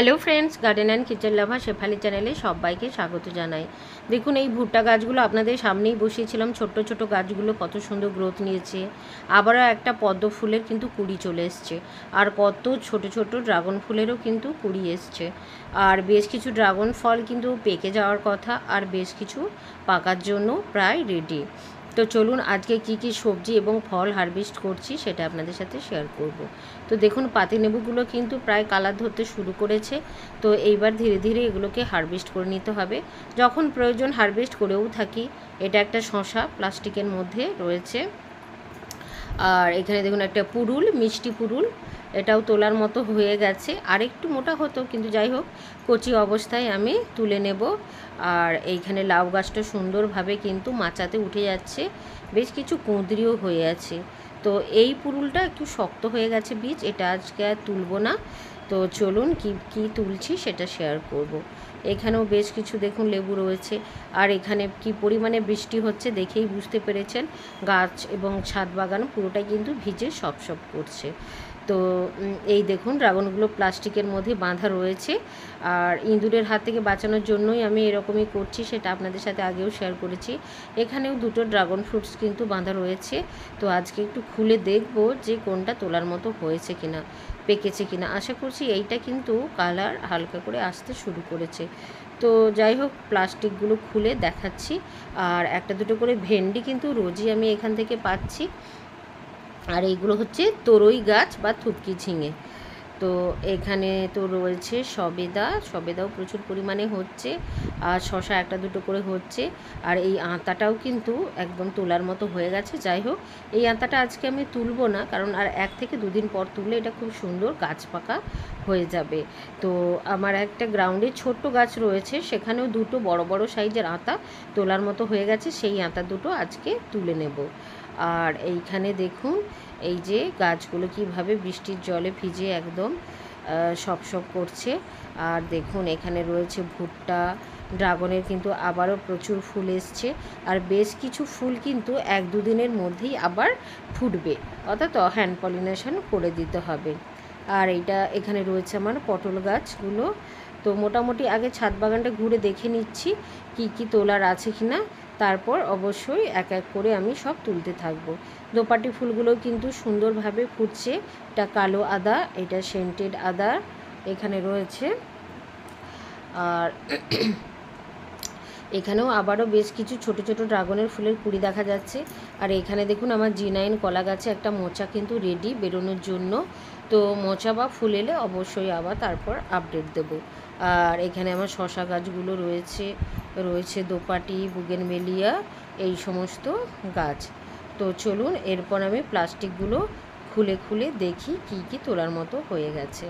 Hello friends, garden and kitchen লাভার শেফালি চ্যানেলে সবাইকে স্বাগত জানাই। দেখুন, এই ভুট্টা গাছগুলো আপনাদের সামনেই বসিয়েছিলাম। ছোট্ট ছোট গাছগুলো কত সুন্দর গ্রোথ নিয়েছে। আবারও একটা পদ্ম ফুলের কিন্তু কুড়ি চলে এসছে, আর কত ছোট ছোট ড্রাগন ফুলেরও কিন্তু কুড়ি এসছে। আর বেশ কিছু ড্রাগন ফল কিন্তু পেকে যাওয়ার কথা, আর বেশ কিছু পাকার জন্য প্রায় রেডি। তো চলুন আজকে কি কি সবজি এবং ফল হারভেস্ট করছি সেটা আপনাদের সাথে শেয়ার করব। তো দেখুন, পাতিলেবুগুলো কিন্তু প্রায় কালার ধরতে শুরু করেছে। তো এইবার ধীরে ধীরে এগুলোকে হারভেস্ট করে নিতে হবে। যখন প্রয়োজন হারভেস্ট করেও থাকি। এটা একটা শসা প্লাস্টিকের মধ্যে রয়েছে। আর এখানে দেখুন একটা পুরুল, মিষ্টি পুরুল, এটাও তোলার মতো হয়ে গেছে। আর একটু মোটা হতো, কিন্তু যাই হোক কচি অবস্থায় আমি তুলে নেব। আর এইখানে লাউ গাছটা সুন্দরভাবে কিন্তু মাচাতে উঠে যাচ্ছে, বেশ কিছু কুঁদরিও হয়ে আছে। তো এই পুরুলটা একটু শক্ত হয়ে গেছে বীজ, এটা আজকে আর তুলব না। তো চলুন কি কি তুলছি সেটা শেয়ার করব। এখানেও বেশ কিছু দেখুন লেবু রয়েছে। আর এখানে কি পরিমাণে বৃষ্টি হচ্ছে দেখেই বুঝতে পেরেছেন, গাছ এবং ছাদ বাগান পুরোটাই কিন্তু ভিজে সপ করছে। তো এই দেখুন ড্রাগনগুলো প্লাস্টিকের মধ্যে বাঁধা রয়েছে। আর ইঁদুরের হাত থেকে বাঁচানোর জন্যই আমি এরকমই করছি, সেটা আপনাদের সাথে আগেও শেয়ার করেছি। এখানেও দুটো ড্রাগন ফ্রুটস কিন্তু বাঁধা রয়েছে। তো আজকে একটু খুলে দেখব যে কোনটা তোলার মতো হয়েছে কিনা, পেকেছে কিনা। আশা করছি এইটা কিন্তু কালার হালকা করে আসতে শুরু করেছে। তো যাই হোক প্লাস্টিকগুলো খুলে দেখাচ্ছি। আর একটা দুটো করে ভেন্ডি কিন্তু রোজই আমি এখান থেকে পাচ্ছি। আর এইগুলো হচ্ছে তরই গাছ বা থুতকি ঝিঙে। তো এখানে তো রয়েছে সবেদাও প্রচুর পরিমাণে হচ্ছে। আর শশা একটা দুটো করে হচ্ছে। আর এই আতাটাও কিন্তু একদম তোলার মতো হয়ে গেছে। যাই হোক এই আতাটা আজকে আমি তুলবো না, কারণ আর 1 থেকে 2 দিন পর তুললে এটা খুব সুন্দর গাছ পাকা হয়ে যাবে। তো আমার একটা গ্রাউন্ডে ছোট্ট গাছ রয়েছে, সেখানেও দুটো বড় বড় সাইজের আতা তোলার মতো হয়ে গেছে। সেই আতা দুটো আজকে তুলে নেব। আর এইখানে দেখুন এই যে গাছগুলো কিভাবে বৃষ্টির জলে ভিজে একদম সপ করছে। আর দেখুন এখানে রয়েছে ভুট্টা, ড্রাগনের কিন্তু আবারও প্রচুর ফুল এসছে। আর বেশ কিছু ফুল কিন্তু 1-2 দিনের মধ্যেই আবার ফুটবে, অর্থাৎ হ্যান্ড পলিনেশন করে দিতে হবে। আর এইটা এখানে রয়েছে আমার পটল গাছগুলো। তো মোটামুটি আগে ছাদ বাগানটা ঘুরে দেখে নিচ্ছি কি কি তোলার আছে কিনা, তারপর অবশ্যই এক এক করে আমি সব তুলতে থাকবো। দোপাটি ফুলগুলো কিন্তু সুন্দরভাবে ফুটছে। এটা কালো আদা, এটা সেন্টেড আদা এখানে রয়েছে। আর এখানেও আবারও বেশ কিছু ছোট ছোট ড্রাগনের ফুলের কুড়ি দেখা যাচ্ছে। আর এখানে দেখুন আমার G9 কলা গাছে একটা মোচা কিন্তু রেডি বেরোনোর জন্য। তো মোচা বা ফুল এলে অবশ্যই আবার তারপর আপডেট দেব। আর এখানে আমার শশা গাছগুলো রয়েছে দোপাটি, বুগেনভেলিয়া, এই সমস্ত গাছ। তো চলুন এরপর আমি প্লাস্টিকগুলো খুলে খুলে দেখি কি কি তোলার মতো হয়ে গেছে।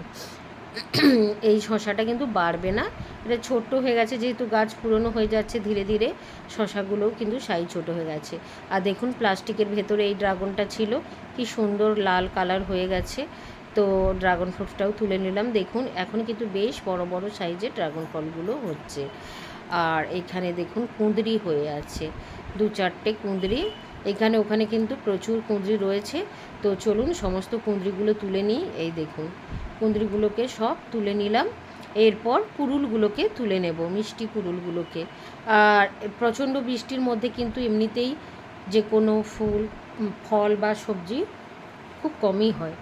এই শশাটা কিন্তু বাড়বে না, এটা ছোট্ট হয়ে গেছে, যেহেতু গাছ পুরনো হয়ে যাচ্ছে ধীরে ধীরে শশাগুলোও কিন্তু সাইজ ছোট হয়ে গেছে। আর দেখুন প্লাস্টিকের ভেতরে এই ড্রাগনটা ছিল, কি সুন্দর লাল কালার হয়ে গেছে। তো ড্রাগন ফ্রুটটাও তুলে নিলাম। দেখুন এখন কিন্তু বেশ বড় বড় সাইজের ড্রাগন ফলগুলো হচ্ছে। আর এখানে দেখুন কুঁদরি হয়ে আছে, 2-4টে কুঁদরি। এখানে ওখানে কিন্তু প্রচুর কুঁদরি রয়েছে। তো চলুন সমস্ত কুঁদরিগুলো তুলে নিই। এই দেখুন কুঁদরিগুলোকে সব তুলে নিলাম। এরপর পুরুলগুলোকে তুলে নেব, মিষ্টি পুরুলগুলোকে। আর প্রচণ্ড বৃষ্টির মধ্যে কিন্তু এমনিতেই যে কোনো ফল বা সবজি খুব কমই হয়,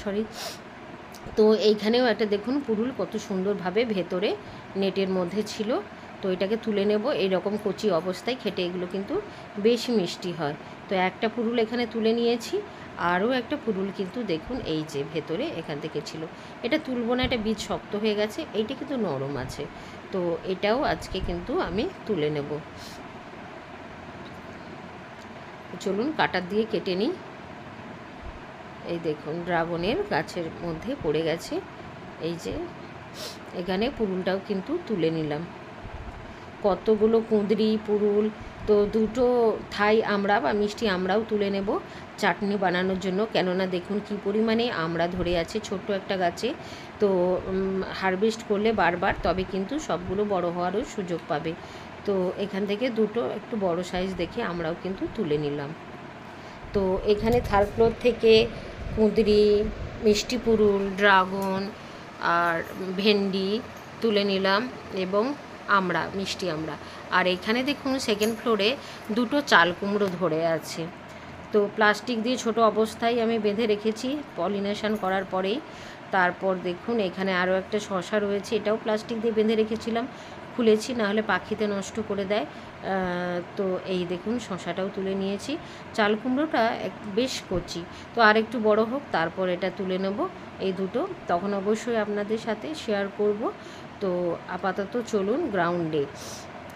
সরি। তো এইখানেও একটা দেখুন পুরুল কত সুন্দরভাবে ভেতরে নেটের মধ্যে ছিল। তো এটাকে তুলে নেব। এইরকম কচি অবস্থায় খেতে এগুলো কিন্তু বেশি মিষ্টি হয়। তো একটা পুরুল এখানে তুলে নিয়েছি। আরও একটা পুরুল কিন্তু দেখুন এই যে ভেতরে এখান থেকে ছিল, এটা তুলব না, এটা বীজ শক্ত হয়ে গেছে। এইটা কিন্তু নরম আছে। তো এটাও আজকে কিন্তু আমি তুলে নেব। চলুন কাটার দিয়ে কেটে নিই। এই দেখুন ড্রাগনের গাছের মধ্যে পড়ে গেছে। এই যে এখানে পুরুলটাও কিন্তু তুলে নিলাম। কতগুলো কুঁদরি পুরুল। তো দুটো থাই আমড়া বা মিষ্টি আমড়াও তুলে নেব চাটনি বানানোর জন্য, কেননা দেখুন কি পরিমাণে আমড়া ধরে আছে ছোট্ট একটা গাছে। তো হারভেস্ট করলে বারবার তবে কিন্তু সবগুলো বড় হওয়ারও সুযোগ পাবে। তো এখান থেকে দুটো একটু বড় সাইজ দেখে আমরাও কিন্তু তুলে নিলাম। তো এখানে থার্ড ফ্লোর থেকে কুঁদরি, মিষ্টি পুরুল, ড্রাগন, আর ভেন্ডি তুলে নিলাম এবং আমড়া, মিষ্টি আমড়া। আর এখানে দেখুন সেকেন্ড ফ্লোরে দুটো চাল কুমড়ো ধরে আছে। তো প্লাস্টিক দিয়ে ছোট অবস্থায় আমি বেঁধে রেখেছি পলিনেশন করার পরেই। তারপর দেখুন এখানে আরও একটা শশা রয়েছে, এটাও প্লাস্টিক দিয়ে বেঁধে রেখেছিলাম, খুলেছি, নাহলে পাখিতে নষ্ট করে দেয়। তো এই দেখুন শশাটাও তুলে নিয়েছি। চাল কুমড়োটা বেশ কচি, তো আর একটু বড় হোক তারপর এটা তুলে নেব এই দুটো, তখন অবশ্যই আপনাদের সাথে শেয়ার করব। তো আপাতত চলুন গ্রাউন্ডে।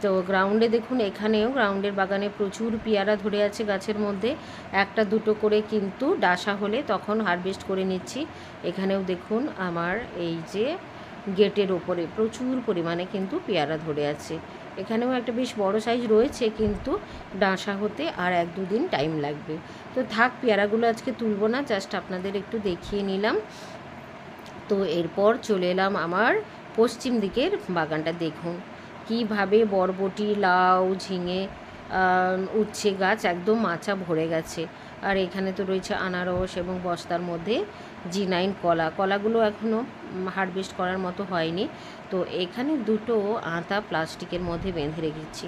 তো গ্রাউন্ডে দেখুন, এখানেও গ্রাউন্ডের বাগানে প্রচুর পেয়ারা ধরে আছে গাছের মধ্যে, একটা দুটো করে কিন্তু ডাসা হলে তখন হারভেস্ট করে নিচ্ছি। এখানেও দেখুন আমার এই যে গেটের ওপরে প্রচুর পরিমাণে কিন্তু পেয়ারা ধরে আছে। এখানেও একটা বেশ বড় সাইজ রয়েছে, কিন্তু ডাসা হতে আর 1-2 দিন টাইম লাগবে। তো থাক, পেয়ারাগুলো আজকে তুলব না, জাস্ট আপনাদের একটু দেখিয়ে নিলাম। তো এরপর চলে এলাম আমার পশ্চিম দিকের বাগানটা। দেখুন কীভাবে বরবটি, লাউ, ঝিঙে উচ্ছে গাছ একদম মাচা ভরে গেছে। আর এখানে তো রয়েছে আনারস এবং বস্তার মধ্যে G9 কলাগুলো এখনও হারভেস্ট করার মতো হয়নি। তো এখানে দুটো আতা প্লাস্টিকের মধ্যে বেঁধে রেখেছি,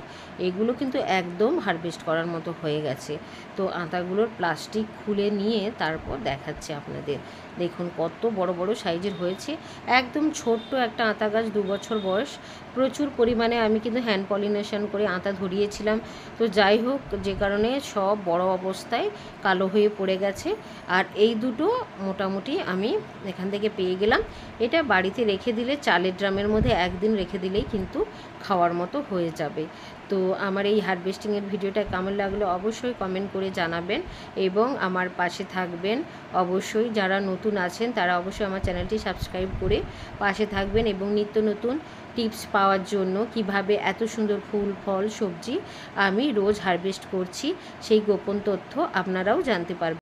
এগুলো কিন্তু একদম হারভেস্ট করার মতো হয়ে গেছে। তো আতাগুলোর প্লাস্টিক খুলে নিয়ে তারপর দেখাচ্ছে আপনাদের। দেখুন কত বড় বড় সাইজের হয়েছে, একদম ছোট্ট একটা আতা গাছ, 2 বছর বয়স। প্রচুর পরিমাণে আমি কিন্তু হ্যান্ড পলিনেশন করে আতা ধরিয়েছিলাম। তো যাই হোক, যে কারণে সব বড় অবস্থায় কালো হয়ে পড়ে গেছে। আর এই দুটো মোটামুটি আমি এখান থেকে পেয়ে গেলাম। এটা বাড়িতে রেখে দিলে, চালের ড্রামের মধ্যে একদিন রেখে দিলেই কিন্তু খাওয়ার মতো হয়ে যাবে। তো আমার এই হারভেস্টিংয়ের ভিডিওটা কেমন লাগলো অবশ্যই কমেন্ট করে জানাবেন এবং আমার পাশে থাকবেন। অবশ্যই যারা নতুন আছেন তারা অবশ্যই আমার চ্যানেলটি সাবস্ক্রাইব করে পাশে থাকবেন এবং নিত্য নতুন টিপস পাওয়ার জন্য কিভাবে এত সুন্দর ফুল, ফল, সবজি আমি রোজ হারভেস্ট করছি সেই গোপন তথ্য আপনারাও জানতে পারবেন।